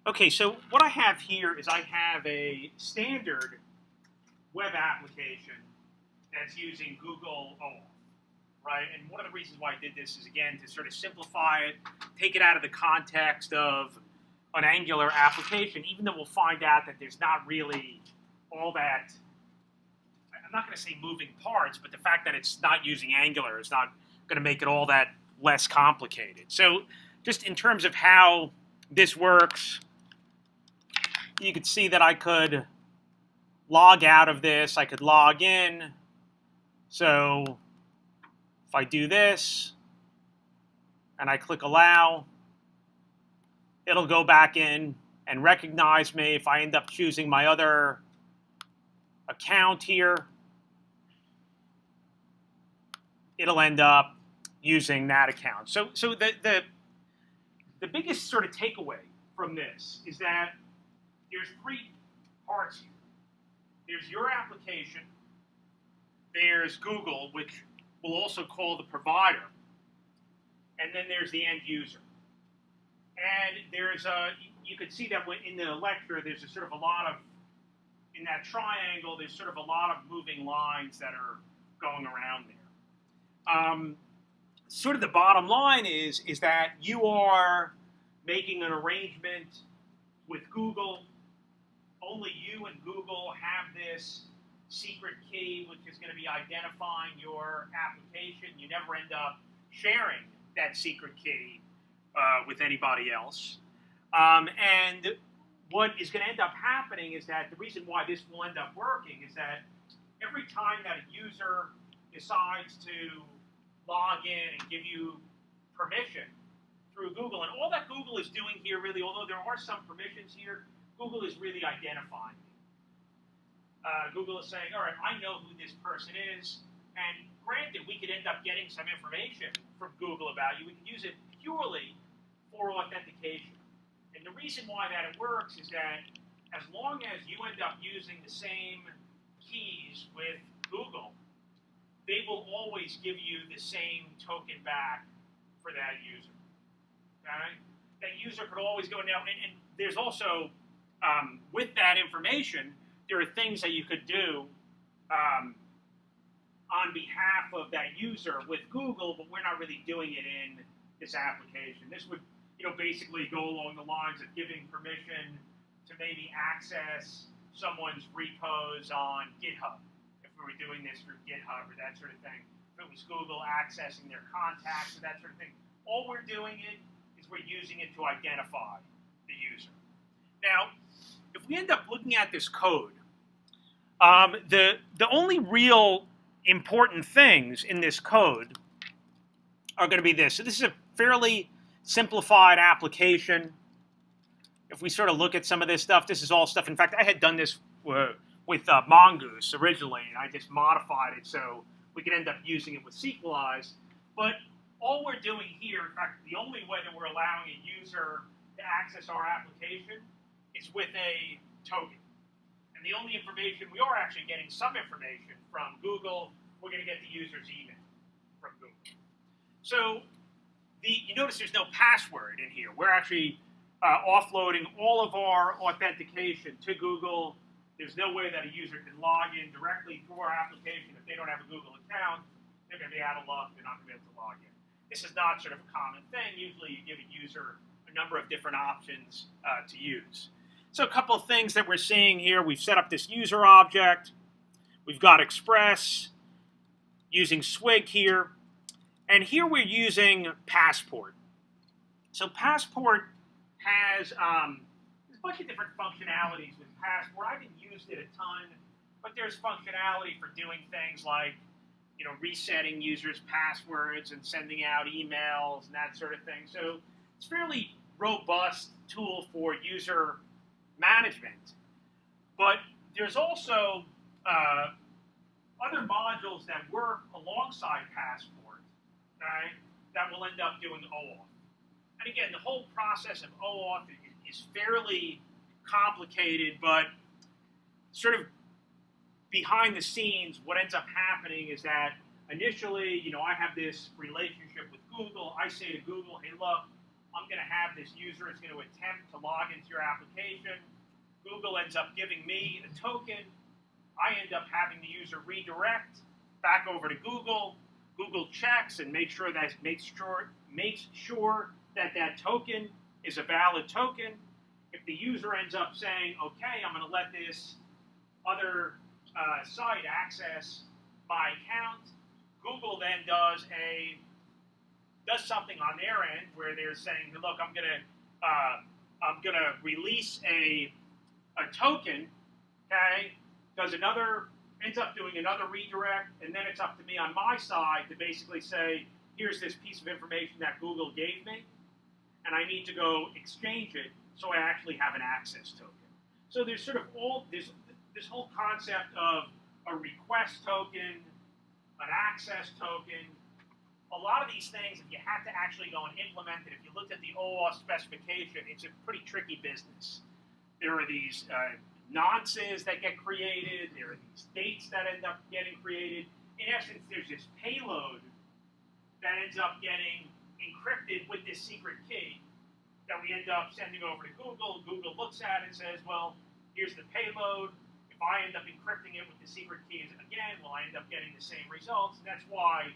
Okay, so what I have here is I have a standard web application that's using Google-Oauth, right? And one of the reasons why I did this is, again, to sort of simplify it, take it out of the context of an Angular application, even though we'll find out that there's not really all that, I'm not going to say moving parts, but the fact that it's not using Angular is not going to make it all that less complicated. So just in terms of how this works, you could see that I could log out of this. I could log in. So if I do this and I click allow, it'll go back in and recognize me. If I end up choosing my other account here, it'll end up using that account. So the biggest sort of takeaway from this is that there's three parts here. There's your application. There's Google, which we'll also call the provider. And then there's the end user. And there's you could see that in the lecture, there's a sort of a lot of, in that triangle, there's sort of a lot of moving lines that are going around there. Sort of the bottom line is that you are making an arrangement with Google. Only you and Google have this secret key, which is going to be identifying your application. You never end up sharing that secret key with anybody else. And what is going to end up happening is that the reason why this will end up working is that every time that a user decides to log in and give you permission through Google, and all that Google is doing here really, although there are some permissions here, Google is really identifying you. Google is saying, all right, I know who this person is, and granted, we could end up getting some information from Google about you. We can use it purely for authentication. And the reason why that it works is that as long as you end up using the same keys with Google, they will always give you the same token back for that user. Okay? That user could always go now, and there's also, with that information, there are things that you could do on behalf of that user with Google, but we're not really doing it in this application. This would, basically go along the lines of giving permission to maybe access someone's repos on GitHub, if we were doing this through GitHub or that sort of thing. If it was Google accessing their contacts or that sort of thing, all we're doing is we're using it to identify the user. Now, if we end up looking at this code, the only real important things in this code are going to be this. So this is a fairly simplified application. If we sort of look at some of this stuff, this is all stuff. In fact, I had done this with Mongoose originally, and I just modified it so we could end up using it with Serialize. But all we're doing here, in fact, the only way that we're allowing a user to access our application is with a token. And the only information, we are actually getting some information from Google. We're going to get the user's email from Google. So you notice there's no password in here. We're actually offloading all of our authentication to Google. There's no way that a user can log in directly through our application. If they don't have a Google account, they're going to be out of luck. They're not going to be able to log in. This is not sort of a common thing. Usually you give a user a number of different options to use. So a couple of things that we're seeing here. We've set up this user object. We've got Express using Swig here. And here we're using Passport. So Passport has a bunch of different functionalities with Passport. I haven't used it a ton, but there's functionality for doing things like, resetting users' passwords and sending out emails and that sort of thing. So it's a fairly robust tool for user management. But there's also other modules that work alongside Passport, okay, that will end up doing OAuth. And again, the whole process of OAuth is fairly complicated, but sort of behind the scenes, what ends up happening is that initially, I have this relationship with Google. I say to Google, hey, look, I'm going to have this user is going to attempt to log into your application. Google ends up giving me a token. I end up having the user redirect back over to Google. Google checks and makes sure that that token is a valid token. If the user ends up saying, okay, I'm going to let this other site access my account, Google then does something on their end where they're saying, look, I'm gonna release a token, okay? Ends up doing another redirect, and then it's up to me on my side to basically say, here's this piece of information that Google gave me, and I need to go exchange it so I actually have an access token. So there's sort of this whole concept of a request token, an access token. A lot of these things, if you had to actually go and implement it, if you looked at the OAuth specification, it's a pretty tricky business. There are these nonces that get created. There are these dates that end up getting created. In essence, there's this payload that ends up getting encrypted with this secret key that we end up sending over to Google. Google looks at it and says, well, here's the payload. If I end up encrypting it with the secret keys again, well, I end up getting the same results. And that's why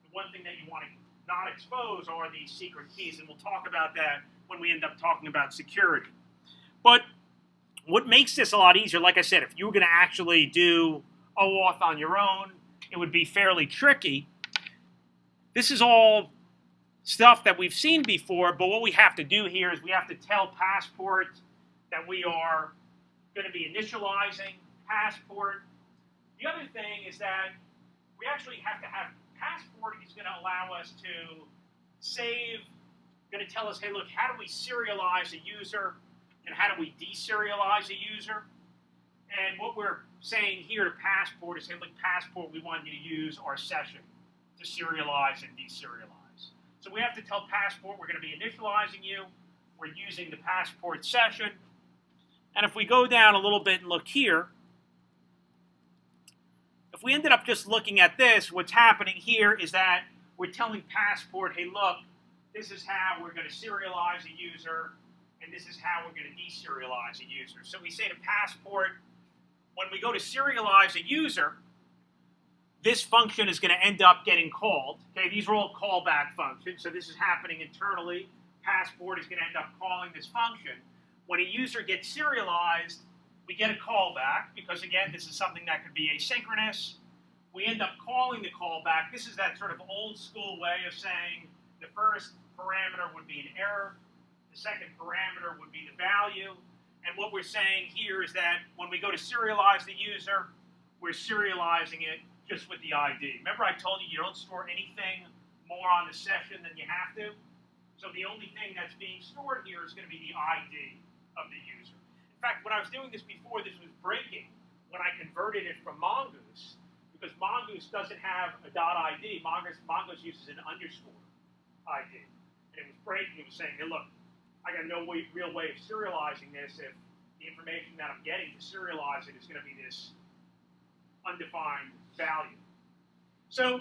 the one thing that you want to not expose are these secret keys. And we'll talk about that when we end up talking about security. But what makes this a lot easier, like I said, if you were going to actually do OAuth on your own, it would be fairly tricky. This is all stuff that we've seen before, but what we have to do here is we have to tell Passport that we are going to be initializing Passport. The other thing is that we actually have to have Passport is going to allow us to save, going to tell us, hey, look, how do we serialize a user? And how do we deserialize a user? And what we're saying here to Passport is, hey, look, Passport, we want you to use our session to serialize and deserialize. So we have to tell Passport we're going to be initializing you. We're using the Passport session. And if we go down a little bit and look here, if we ended up just looking at this, what's happening here is that we're telling Passport, hey, look, this is how we're going to serialize a user, and this is how we're going to deserialize a user. So we say to Passport, when we go to serialize a user, this function is going to end up getting called. Okay, these are all callback functions, so this is happening internally. Passport is going to end up calling this function. When a user gets serialized, we get a callback, because again, this is something that could be asynchronous. We end up calling the callback. This is that sort of old school way of saying the first parameter would be an error. The second parameter would be the value. And what we're saying here is that when we go to serialize the user, we're serializing it just with the ID. Remember I told you don't store anything more on the session than you have to? So the only thing that's being stored here is going to be the ID of the user. In fact, when I was doing this before, this was breaking when I converted it from Mongoose, because Mongoose doesn't have a .id. Mongoose uses an underscore ID. And it was breaking. It was saying, hey, look, I got no real way of serializing this if the information that I'm getting to serialize it is going to be this undefined value. So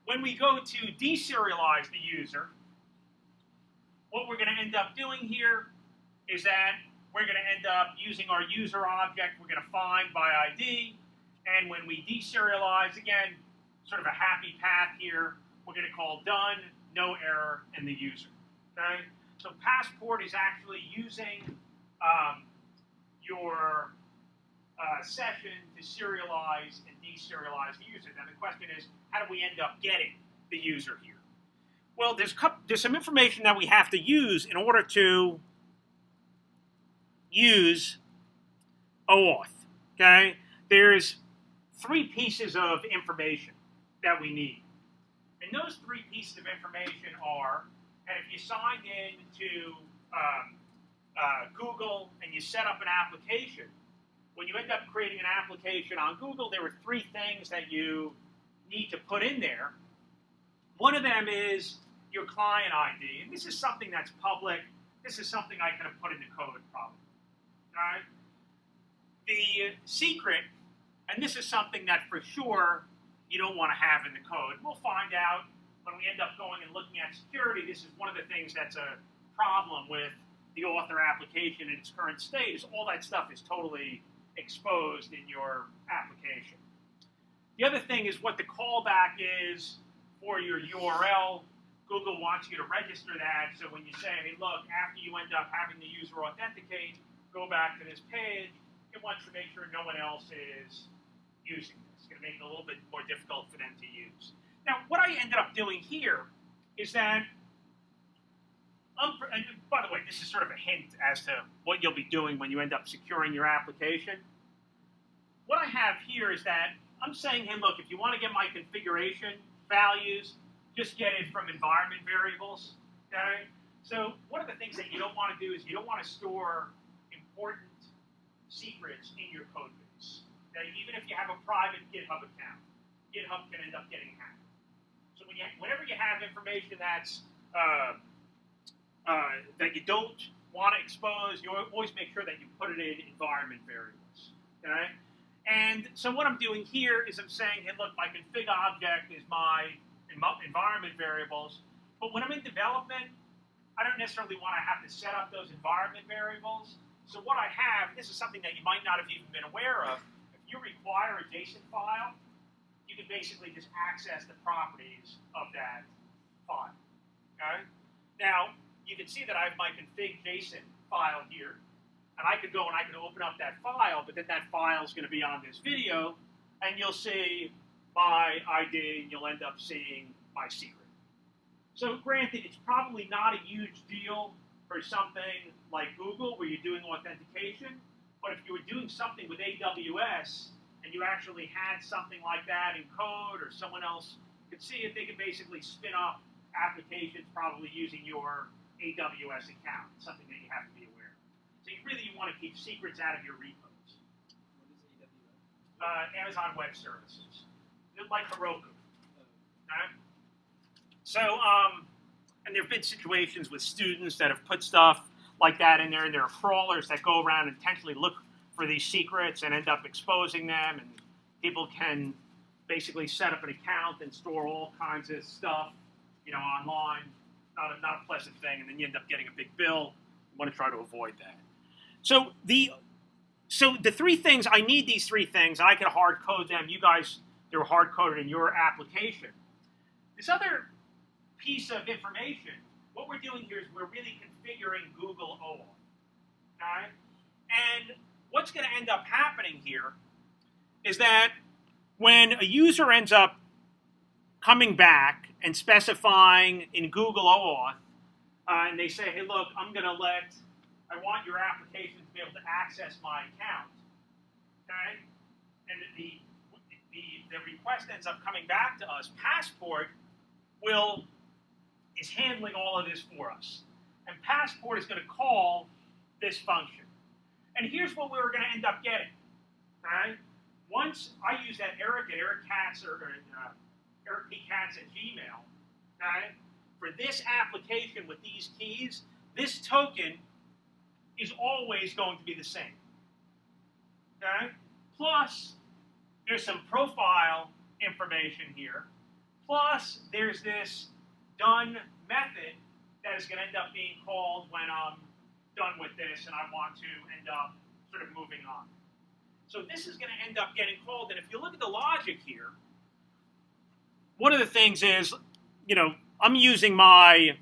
when we go to deserialize the user, what we're going to end up doing here is that we're going to end up using our user object. We're going to find by ID. And when we deserialize, again, sort of a happy path here, we're going to call done, no error, and the user. Okay? So Passport is actually using your session to serialize and deserialize the user. Now the question is, how do we end up getting the user here? Well, there's some information that we have to use in order to use OAuth. Okay? There's 3 pieces of information that we need. And those 3 pieces of information are, and if you signed in to Google and you set up an application, when you end up creating an application on Google, there are 3 things that you need to put in there. One of them is your client ID. And this is something that's public. This is something I could have put in the code probably. All right? The secret, and this is something that for sure you don't want to have in the code. We'll find out when we end up going and looking at security. This is one of the things that's a problem with the author application in its current state is all that stuff is totally exposed in your application. The other thing is what the callback is for your URL. Google wants you to register that, so when you say, hey, look, after you end up having the user authenticate, go back to this page, it wants to make sure no one else is using this. It's going to make it a little bit more difficult for them to use. Now, what I ended up doing here is that, and by the way, this is sort of a hint as to what you'll be doing when you end up securing your application. What I have here is that I'm saying, hey, look, if you want to get my configuration values, just get it from environment variables, okay? So one of the things that you don't want to do is you don't want to store important secrets in your code base. Okay? Even if you have a private GitHub account, GitHub can end up getting hacked. So whenever you have information that's that you don't want to expose, you always make sure that you put it in environment variables, okay? And so what I'm doing here is I'm saying, hey, look, my config object is my environment variables, but when I'm in development, I don't necessarily want to have to set up those environment variables. So what I have, this is something that you might not have even been aware of, if you require a JSON file, you can basically just access the properties of that file, okay? Now, you can see that I have my config JSON file here, and I could go and I could open up that file, but then that file is going to be on this video, and you'll see my ID, and you'll end up seeing my secret. So granted, it's probably not a huge deal for something like Google where you're doing authentication, but if you were doing something with AWS and you actually had something like that in code or someone else could see it, they could basically spin up applications probably using your AWS account, something that you have to be aware of. So you really want to keep secrets out of your repos. What is AWS? Amazon Web Services. Like Heroku. Okay? So, and there have been situations with students that have put stuff like that in there, and there are crawlers that go around and intentionally look for these secrets and end up exposing them, and people can basically set up an account and store all kinds of stuff, online. Not a pleasant thing, and then you end up getting a big bill. You want to try to avoid that. So the three things, I need these three things, and I can hard code them. You guys, they're hard coded in your application. This other piece of information, what we're doing here is we're really configuring Google-Oauth. Okay? And what's going to end up happening here is that when a user ends up coming back and specifying in Google-Oauth, and they say, hey, look, I want your application to be able to access my account, okay? And the request ends up coming back to us. Passport is handling all of this for us. And Passport is going to call this function. And here's what we're going to end up getting, okay? Once I use that Eric Katz at Gmail, okay? For this application with these keys, this token is always going to be the same, okay? Plus, there's some profile information here. Plus, there's this done method that is going to end up being called when I'm done with this and I want to end up sort of moving on. So this is going to end up getting called, and if you look at the logic here, one of the things is, I'm using my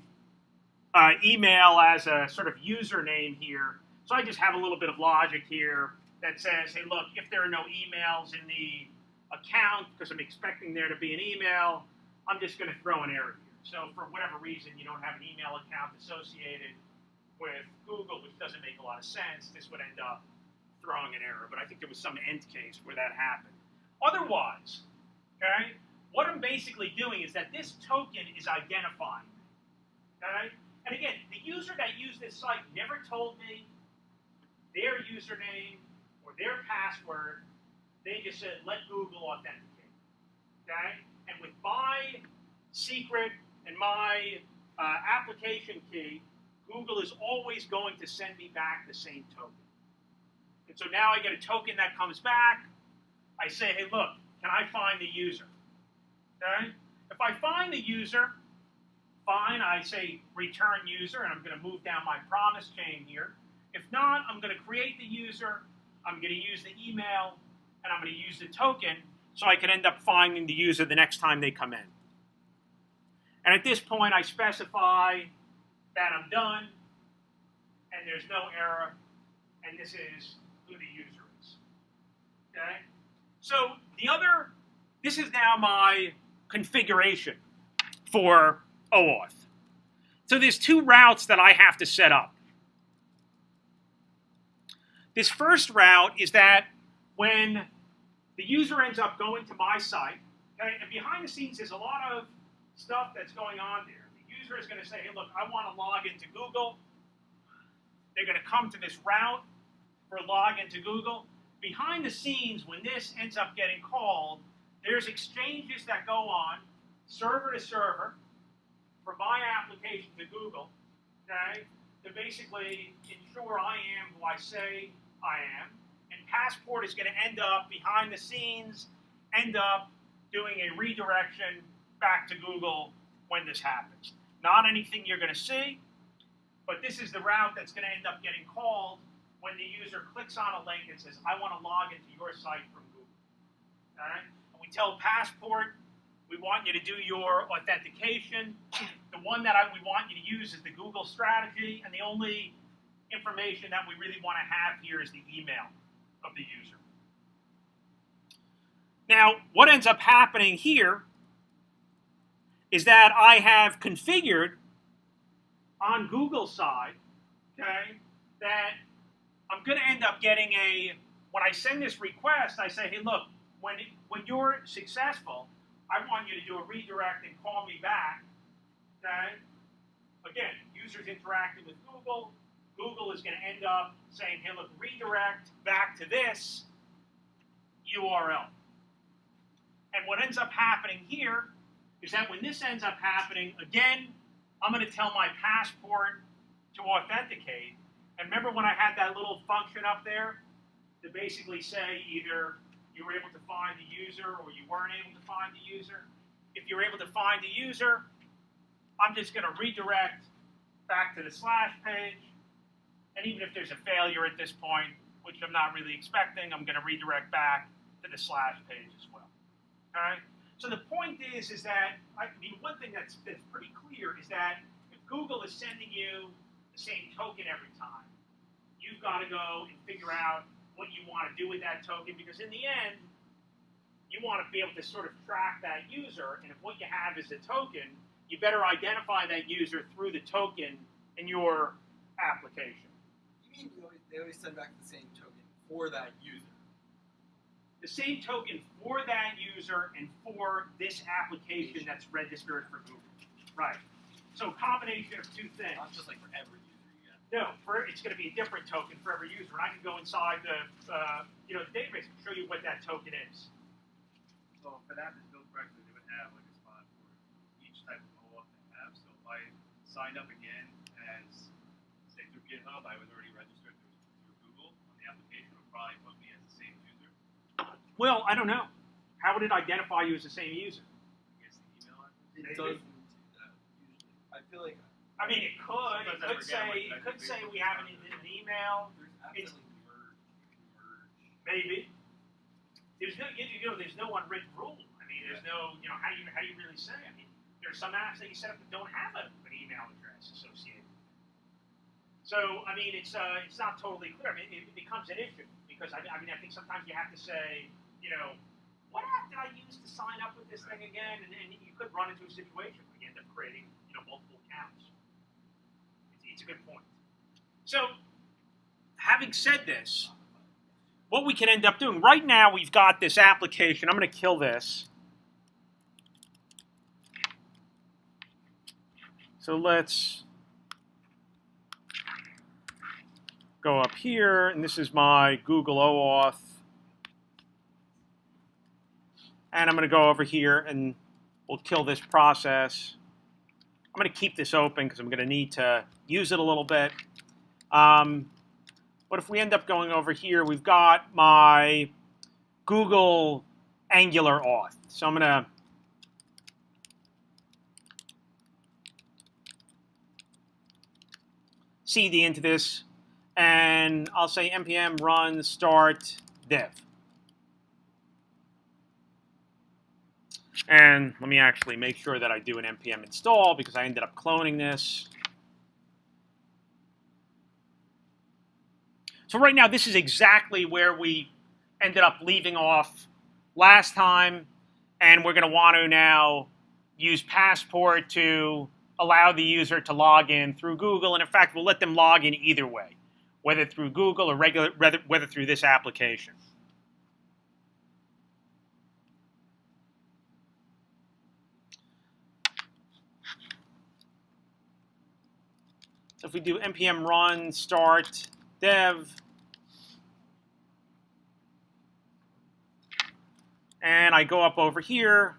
email as a sort of username here, so I just have a little bit of logic here that says, hey, look, if there are no emails in the account, because I'm expecting there to be an email, I'm just going to throw an error here. So for whatever reason, you don't have an email account associated with Google, which doesn't make a lot of sense, this would end up throwing an error. But I think there was some end case where that happened. Otherwise, okay, what I'm basically doing is that this token is identifying me, okay? And again, the user that used this site never told me their username or their password. They just said, let Google authenticate, okay? And with my secret and my application key, Google is always going to send me back the same token. And so now I get a token that comes back. I say, hey, look, can I find the user? Okay? If I find the user, fine, I say return user, and I'm going to move down my promise chain here. If not, I'm going to create the user, I'm going to use the email, and I'm going to use the token so I can end up finding the user the next time they come in. And at this point, I specify that I'm done, and there's no error, and this is who the user is. Okay? So this is now my configuration for OAuth. So there's two routes that I have to set up. This first route is that when the user ends up going to my site, okay, and behind the scenes there's a lot of stuff that's going on there. The user is going to say, hey, look, I want to log into Google. They're going to come to this route for log into Google. Behind the scenes, when this ends up getting called, there's exchanges that go on, server to server, for my application to Google, okay, to basically ensure I am who I say I am. And Passport is going to end up behind the scenes, end up doing a redirection back to Google when this happens. Not anything you're going to see, but this is the route that's going to end up getting called when the user clicks on a link and says, I want to log into your site from Google. All right? And we tell Passport, we want you to do your authentication. The one that we want you to use is the Google strategy, and the only information that we really want to have here is the email of the user. Now, what ends up happening here is that I have configured on Google's side, okay, that I'm going to end up getting when I send this request, I say, hey, look, when you're successful, I want you to do a redirect and call me back, okay? Again, users interacting with Google. Google is going to end up saying, hey, look, redirect back to this URL. And what ends up happening here is that when this ends up happening, again, I'm going to tell my Passport to authenticate. And remember when I had that little function up there to basically say either you were able to find the user or you weren't able to find the user? If you're able to find the user, I'm just going to redirect back to the slash page. And even if there's a failure at this point, which I'm not really expecting, I'm going to redirect back to the slash page as well. All right? So the point is that, one thing that's pretty clear is that if Google is sending you the same token every time, you've got to go and figure out what you want to do with that token, because in the end, you want to be able to sort of track that user, and if what you have is a token, you better identify that user through the token in your application. You mean they always send back the same token for that user? The same token for that user and for this application that's registered for Google. Right. So a combination of two things. Not just like for every user. No, it's going to be a different token for every user, and I can go inside the database and show you what that token is. So for that to build correctly, they would have like a spot for each type of OAuth they have. So if I signed up again as, say, through GitHub, I was already registered through Google on the application, it would probably put me as the same user. Well, I don't know. How would it identify you as the same user? I guess the email address. It doesn't do that usually. I feel like I mean, it could. It could say we have an email. there's absolutely merge. Maybe. There's no unwritten rule. I mean, there's no, how do you really say? I mean, there's some apps that you set up that don't have an email address associated. So, I mean, it's not totally clear. I mean, it becomes an issue because I think sometimes you have to say, what app did I use to sign up with this thing again? And you could run into a situation where you end up creating, multiple accounts. It's a good point. So, having said this, what we can end up doing, right now we've got this application. I'm going to kill this. So let's go up here, and this is my Google-Oauth. And I'm going to go over here, and we'll kill this process. I'm going to keep this open because I'm going to need to use it a little bit. But if we end up going over here, we've got my Google Angular-Oauth. So I'm going to cd into this, and I'll say npm run start dev. And let me actually make sure that I do an npm install because I ended up cloning this. So right now, this is exactly where we ended up leaving off last time. And we're going to want to now use Passport to allow the user to log in through Google. And in fact, we'll let them log in either way, whether through Google or whether through this application. So if we do npm run start dev, and I go up over here,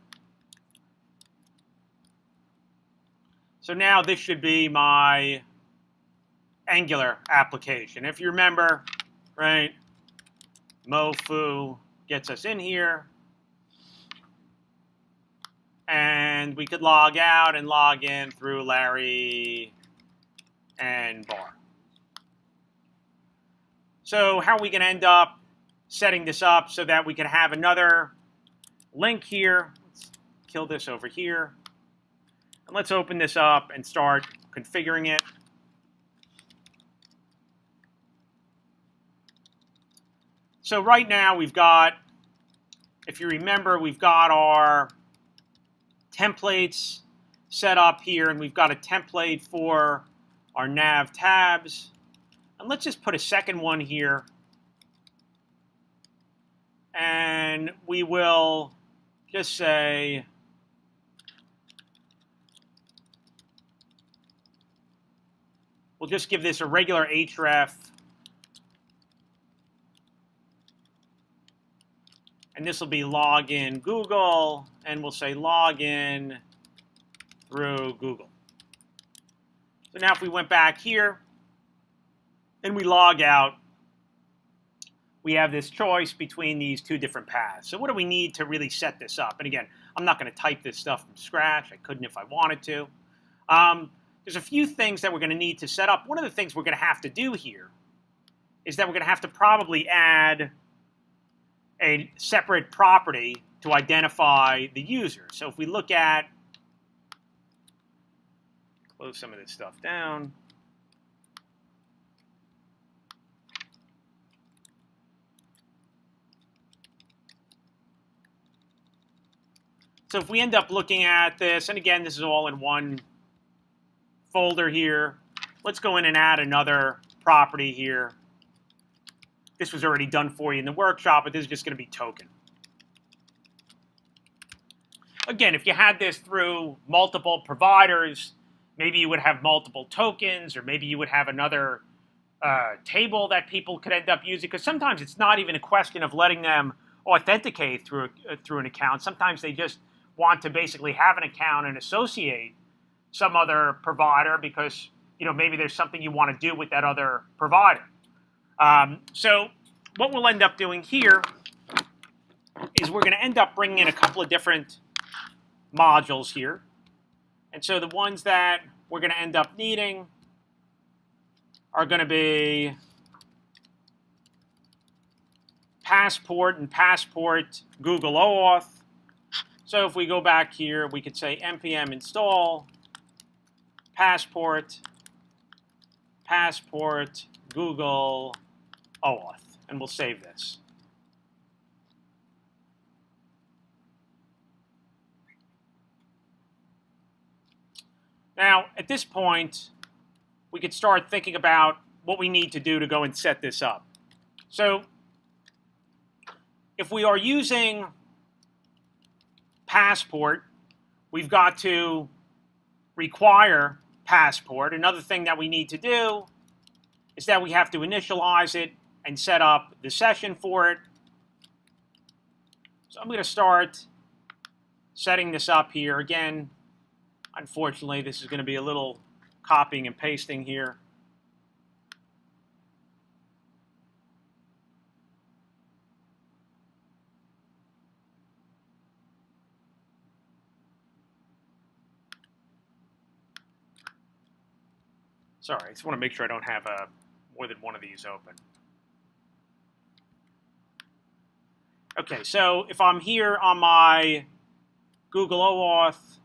so now this should be my Angular application. If you remember, right, Mofu gets us in here, and we could log out and log in through Larry and Bar. So how are we going to end up setting this up so that we can have another link here? Let's kill this over here. And let's open this up and start configuring it. So right now we've got, if you remember, we've got our templates set up here, and we've got a template for our nav tabs. And let's just put a second one here. And we will just say we'll just give this a regular href. And this will be login Google, and we'll say login through Google. So now if we went back here and we log out, we have this choice between these two different paths. So what do we need to really set this up? And again, I'm not going to type this stuff from scratch. I couldn't if I wanted to. There's a few things that we're going to need to set up. One of the things we're going to have to do here is that we're going to have to probably add a separate property to identify the user. So if we look at, close some of this stuff down. So if we end up looking at this, and again, this is all in one folder here. Let's go in and add another property here. This was already done for you in the workshop, but this is just going to be token. Again, if you had this through multiple providers, maybe you would have multiple tokens, or maybe you would have another table that people could end up using, because sometimes it's not even a question of letting them authenticate through an account. Sometimes they just want to basically have an account and associate some other provider because maybe there's something you want to do with that other provider. So what we'll end up doing here is we're going to end up bringing in a couple of different modules here. And so the ones that we're going to end up needing are going to be Passport and Passport Google-Oauth. So if we go back here, we could say npm install Passport Google-Oauth, and we'll save this. Now, at this point, we could start thinking about what we need to do to go and set this up. So if we are using Passport, we've got to require Passport. Another thing that we need to do is that we have to initialize it and set up the session for it. So I'm going to start setting this up here. Again, unfortunately, this is going to be a little copying and pasting here. Sorry, I just want to make sure I don't have more than one of these open. Okay, so if I'm here on my Google OAuth,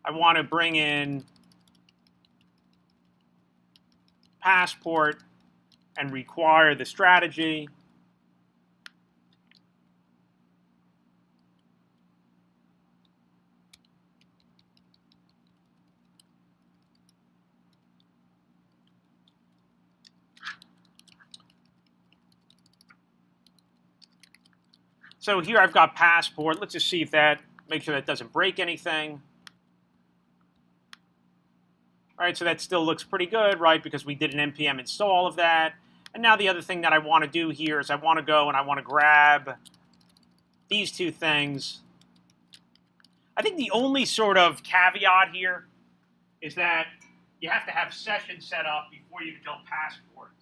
I want to bring in passport and require the strategy. So here I've got passport. Let's just see if that, make sure that doesn't break anything. All right, so that still looks pretty good, right? Because we did an npm install of that. And now the other thing that I want to do here is I want to go and I want to grab these two things. I think the only sort of caveat here is that you have to have session set up before you can build passport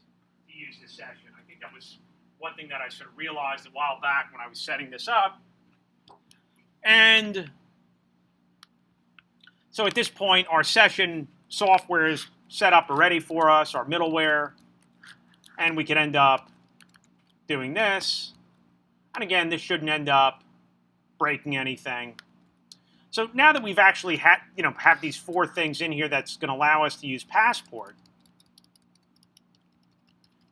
to use the session. I think that was one thing that I sort of realized a while back when I was setting this up. And so at this point, our session software is set up already for us, our middleware, and we could end up doing this. And again, this shouldn't end up breaking anything. So now that we've actually have these four things in here that's going to allow us to use passport,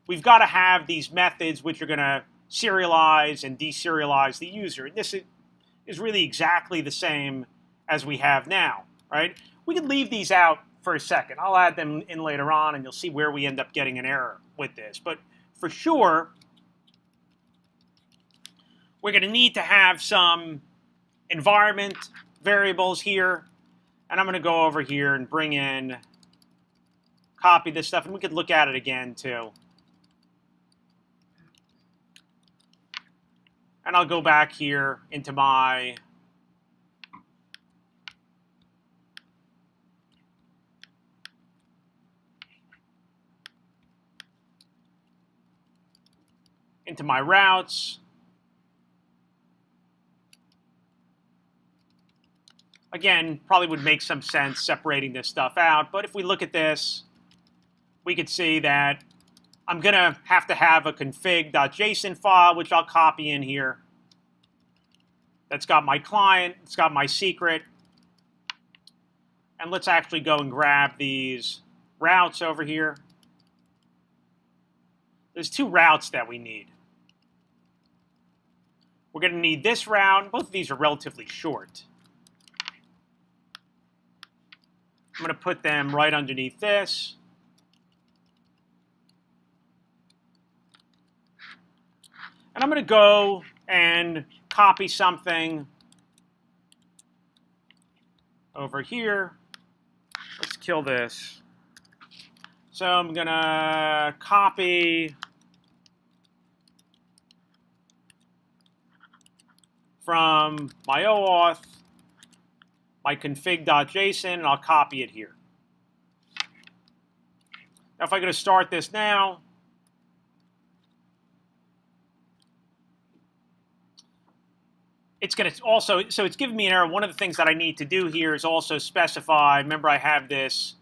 we've got to have these methods which are going to serialize and deserialize the user. And this is really exactly the same as we have now, right? We could leave these out for a second. I'll add them in later on, and you'll see where we end up getting an error with this. But for sure, we're going to need to have some environment variables here. And I'm going to go over here and bring in, copy this stuff, and we could look at it again too. And I'll go back here into my routes. Again, probably would make some sense separating this stuff out. But if we look at this, we could see that I'm going to have a config.json file, which I'll copy in here. That's got my client. It's got my secret. And let's actually go and grab these routes over here. There's two routes that we need. We're going to need this route. Both of these are relatively short. I'm going to put them right underneath this. And I'm going to go and copy something over here. Let's kill this. So I'm going to copy from my OAuth, my config.json, and I'll copy it here. Now if I'm going to start this now, it's going to also, so it's giving me an error. One of the things that I need to do here is also specify, remember I have this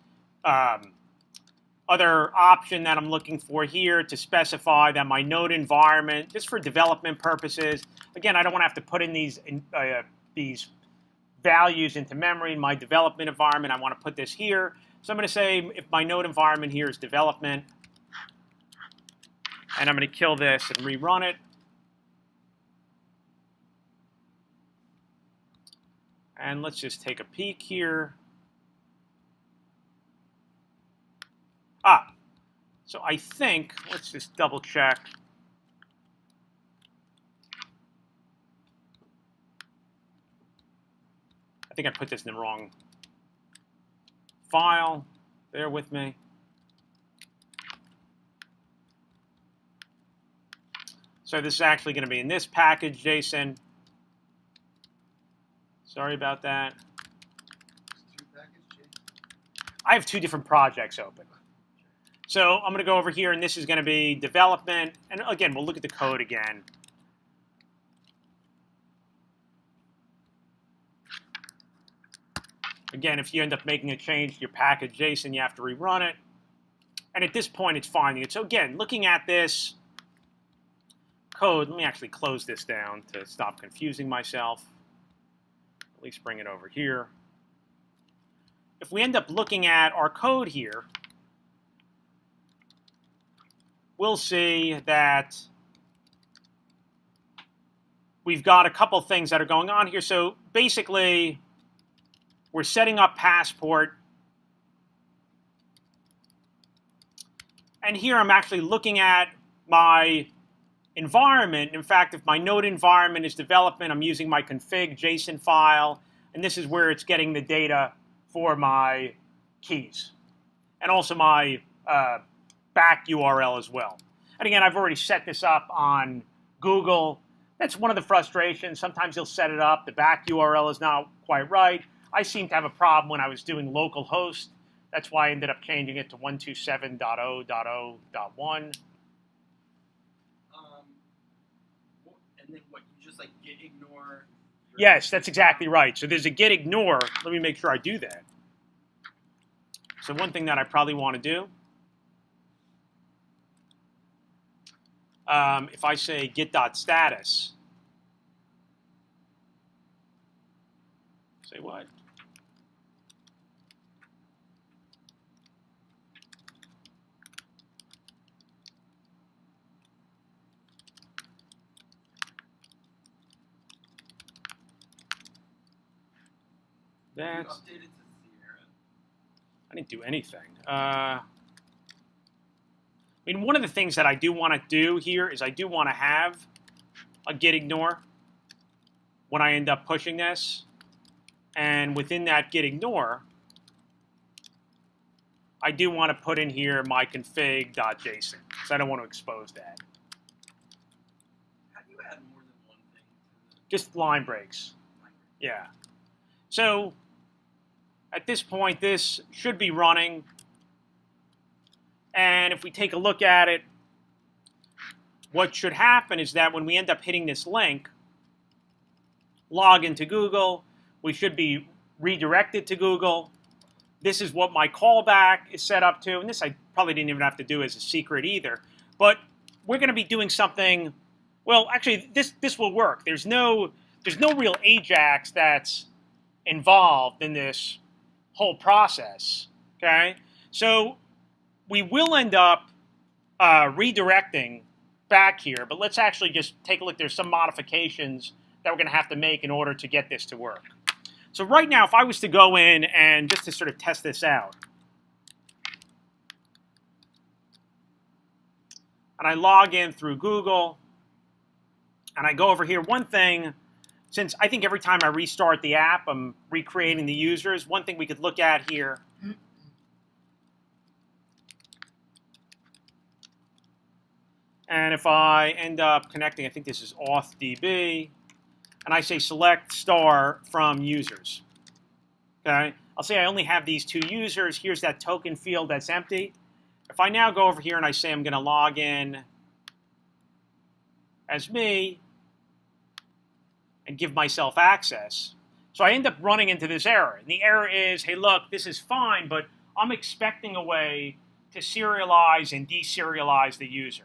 other option that I'm looking for here to specify that my node environment, just for development purposes, again, I don't want to have to put in these values into memory in my development environment. I want to put this here. So I'm going to say if my node environment here is development, and I'm going to kill this and rerun it. And let's just take a peek here. So I think, let's just double check. I think I put this in the wrong file. Bear with me. So this is actually going to be in this package, JSON. Sorry about that. I have two different projects open. So I'm going to go over here, and this is going to be development. And again, we'll look at the code again. Again, if you end up making a change to your package JSON, you have to rerun it. And at this point, it's finding it. So again, looking at this code, let me actually close this down to stop confusing myself. At least bring it over here. If we end up looking at our code here, we'll see that we've got a couple things that are going on here. So basically, we're setting up Passport. And here I'm actually looking at my environment. In fact, if my node environment is development, I'm using my config JSON file. And this is where it's getting the data for my keys. And also my back URL as well. And again, I've already set this up on Google. That's one of the frustrations. Sometimes you'll set it up. The back URL is not quite right. I seem to have a problem when I was doing localhost. That's why I ended up changing it to 127.0.0.1. And then what, you just like git ignore? Yes, that's exactly right. So there's a git ignore. Let me make sure I do that. So one thing that I probably want to do, if I say git.status, say what? That's, You updated to Sierra. I didn't do anything. I mean, one of the things that I do want to do here is I do want to have a git ignore when I end up pushing this. And within that git ignore, I do want to put in here my config.json, because I don't want to expose that. How do you add more than one thing to the Just line breaks. line break? Yeah. So at this point, this should be running. And if we take a look at it, what should happen is that when we end up hitting this link, log into Google, we should be redirected to Google. This is what my callback is set up to. And this I probably didn't even have to do as a secret either. But we're going to be doing something. Well, actually, this will work. There's no real AJAX that's involved in this whole process. Okay, so we will end up redirecting back here, but let's actually just take a look. There's some modifications that we're going to have to make in order to get this to work. So right now, if I was to go in and just to sort of test this out, and I log in through Google, and I go over here, one thing, since I think every time I restart the app, I'm recreating the users, one thing we could look at here and if I end up connecting, I think this is AuthDB, and I say select star from users, okay? I'll say I only have these two users. Here's that token field that's empty. If I now go over here and I say I'm going to log in as me and give myself access, so I end up running into this error. And the error is, hey, look, this is fine, but I'm expecting a way to serialize and deserialize the user.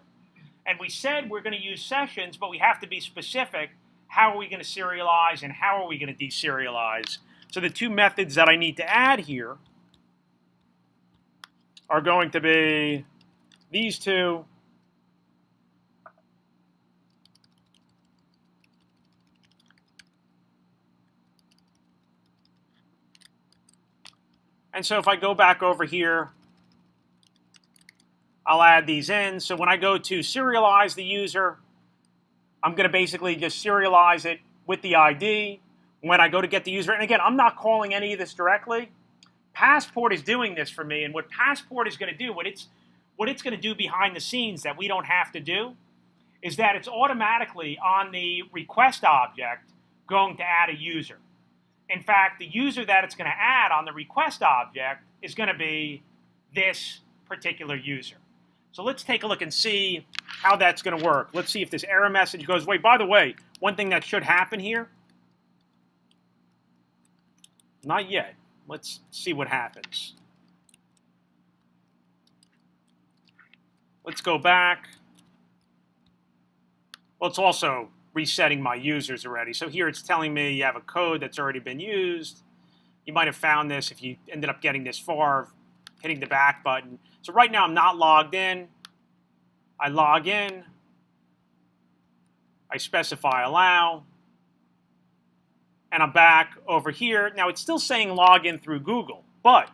And we said we're going to use sessions, but we have to be specific. How are we going to serialize and how are we going to deserialize? So the two methods that I need to add here are going to be these two. And so if I go back over here, I'll add these in. So when I go to serialize the user, I'm going to basically just serialize it with the ID. When I go to get the user, and again, I'm not calling any of this directly. Passport is doing this for me, and what Passport is going to do, what it's going to do behind the scenes that we don't have to do, is that it's automatically on the request object going to add a user. In fact, the user that it's going to add on the request object is going to be this particular user. So let's take a look and see how that's going to work. Let's see if this error message goes away. By the way, one thing that should happen here, not yet. Let's see what happens. Let's go back. Well, it's also resetting my users already. So here it's telling me you have a code that's already been used. You might have found this if you ended up getting this far, hitting the back button. So right now I'm not logged in. I log in. I specify allow. And I'm back over here. Now it's still saying log in through Google. But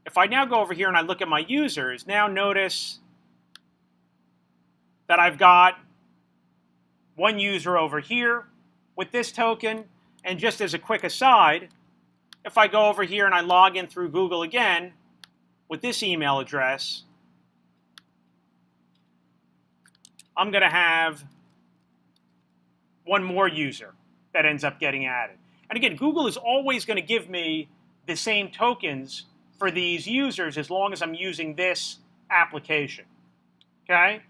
if I now go over here and I look at my users, now notice that I've got one user over here with this token. And just as a quick aside, if I go over here and I log in through Google again with this email address, I'm going to have one more user that ends up getting added. And again, Google is always going to give me the same tokens for these users as long as I'm using this application. Okay?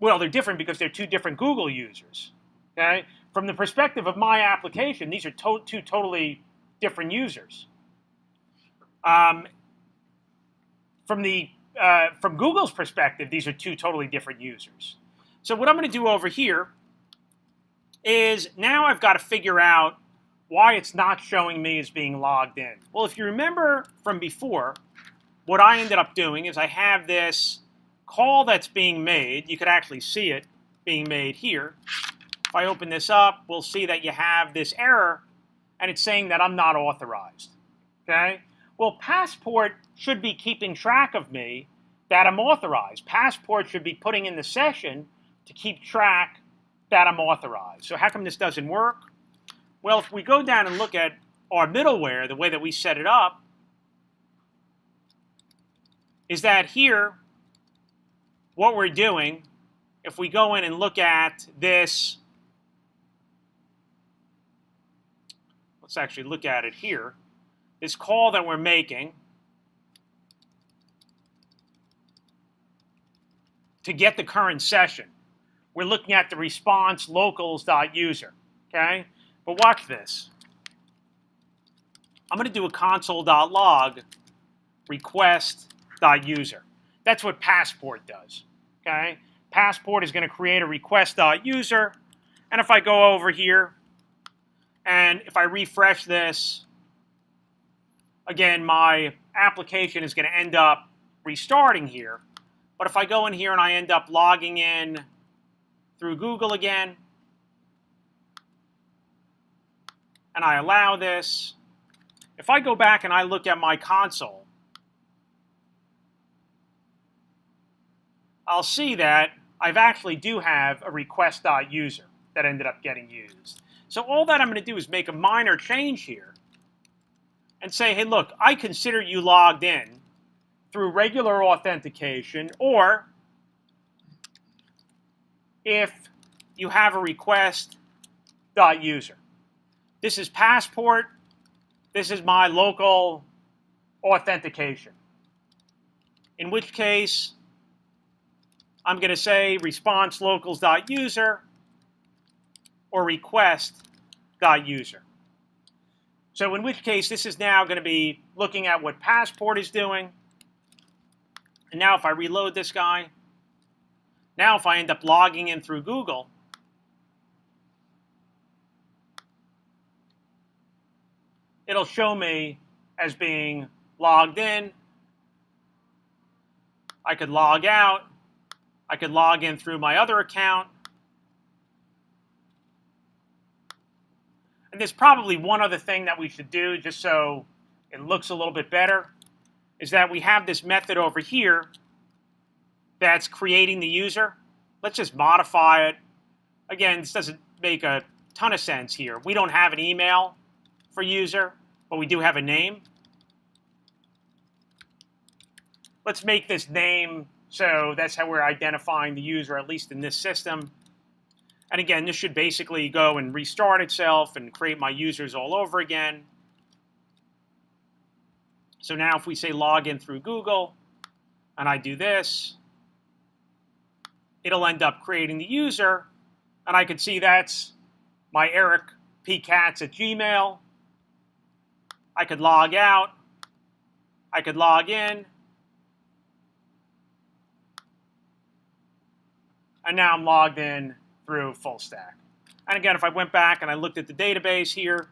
Well, they're different because they're two different Google users. Okay? From the perspective of my application, these are two totally different users. From Google's perspective, these are two totally different users. So what I'm going to do over here is now I've got to figure out why it's not showing me as being logged in. Well, if you remember from before, what I ended up doing is I have this call that's being made. You could actually see it being made here. If I open this up, we'll see that you have this error, and it's saying that I'm not authorized. Okay? Well, Passport should be keeping track of me that I'm authorized. Passport should be putting in the session to keep track that I'm authorized. So how come this doesn't work? Well, if we go down and look at our middleware, the way that we set it up, is that here, what we're doing, if we go in and look at this, let's actually look at it here, this call that we're making to get the current session. We're looking at the response locals.user, okay? But watch this. I'm going to do a console.log request.user. That's what Passport does, okay? Passport is going to create a request.user, and if I go over here, and if I refresh this, again, my application is going to end up restarting here. But if I go in here and I end up logging in through Google again, and I allow this, if I go back and I look at my console, I'll see that I actually do have a request.user that ended up getting used. So all that I'm going to do is make a minor change here and say, hey, look, I consider you logged in through regular authentication, or if you have a request.user. This is Passport. This is my local authentication. In which case, I'm going to say response locals.user or request.user. So in which case, this is now going to be looking at what Passport is doing. And now if I reload this guy, now if I end up logging in through Google, it'll show me as being logged in. I could log out. I could log in through my other account. And there's probably one other thing that we should do just so it looks a little bit better, is that we have this method over here that's creating the user. Let's just modify it. Again, this doesn't make a ton of sense here. We don't have an email for user, but we do have a name. Let's make this name, so that's how we're identifying the user, at least in this system. And again, this should basically go and restart itself and create my users all over again. So now if we say log in through Google, and I do this, it'll end up creating the user, and I can see that's my Eric P. Katz at Gmail. I could log out. I could log in. And now I'm logged in through full stack. And again, if I went back and I looked at the database here,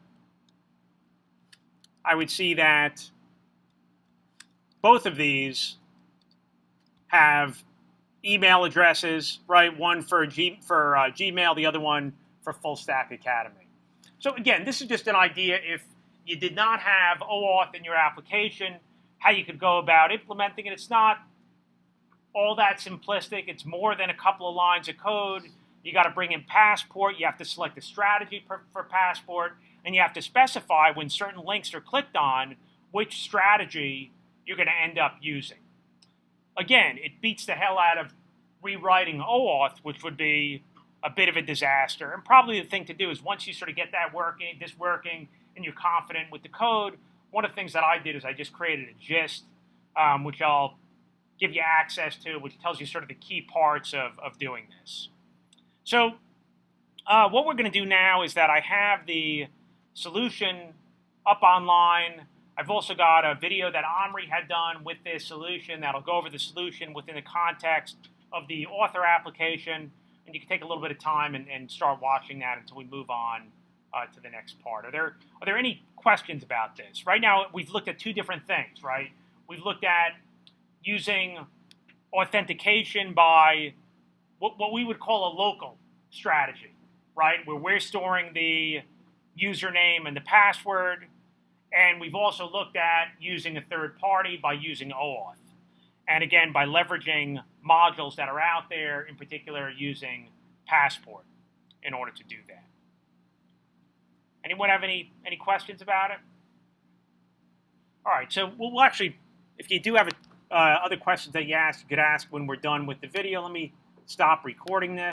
I would see that both of these have email addresses, right? One for Gmail, the other one for Full Stack Academy. So again, this is just an idea if you did not have OAuth in your application, how you could go about implementing it. It's not all that simplistic. It's more than a couple of lines of code. You got to bring in Passport. You have to select a strategy for Passport, and you have to specify when certain links are clicked on which strategy you're going to end up using. Again, it beats the hell out of rewriting OAuth, which would be a bit of a disaster. And probably the thing to do is once you sort of get that working, and you're confident with the code, one of the things that I did is I just created a gist, which I'll give you access to, which tells you sort of the key parts of doing this. So what we're going to do now is that I have the solution up online. I've also got a video that Omri had done with this solution that'll go over the solution within the context of the author application, and you can take a little bit of time and start watching that until we move on to the next part. Are there any questions about this? Right now, we've looked at two different things, right? We've looked at using authentication by what we would call a local strategy, right? Where we're storing the username and the password. And we've also looked at using a third party by using OAuth. And again, by leveraging modules that are out there, in particular using Passport in order to do that. Anyone have any questions about it? All right, so we'll actually, if you do have other questions that you could ask when we're done with the video. Let me stop recording this.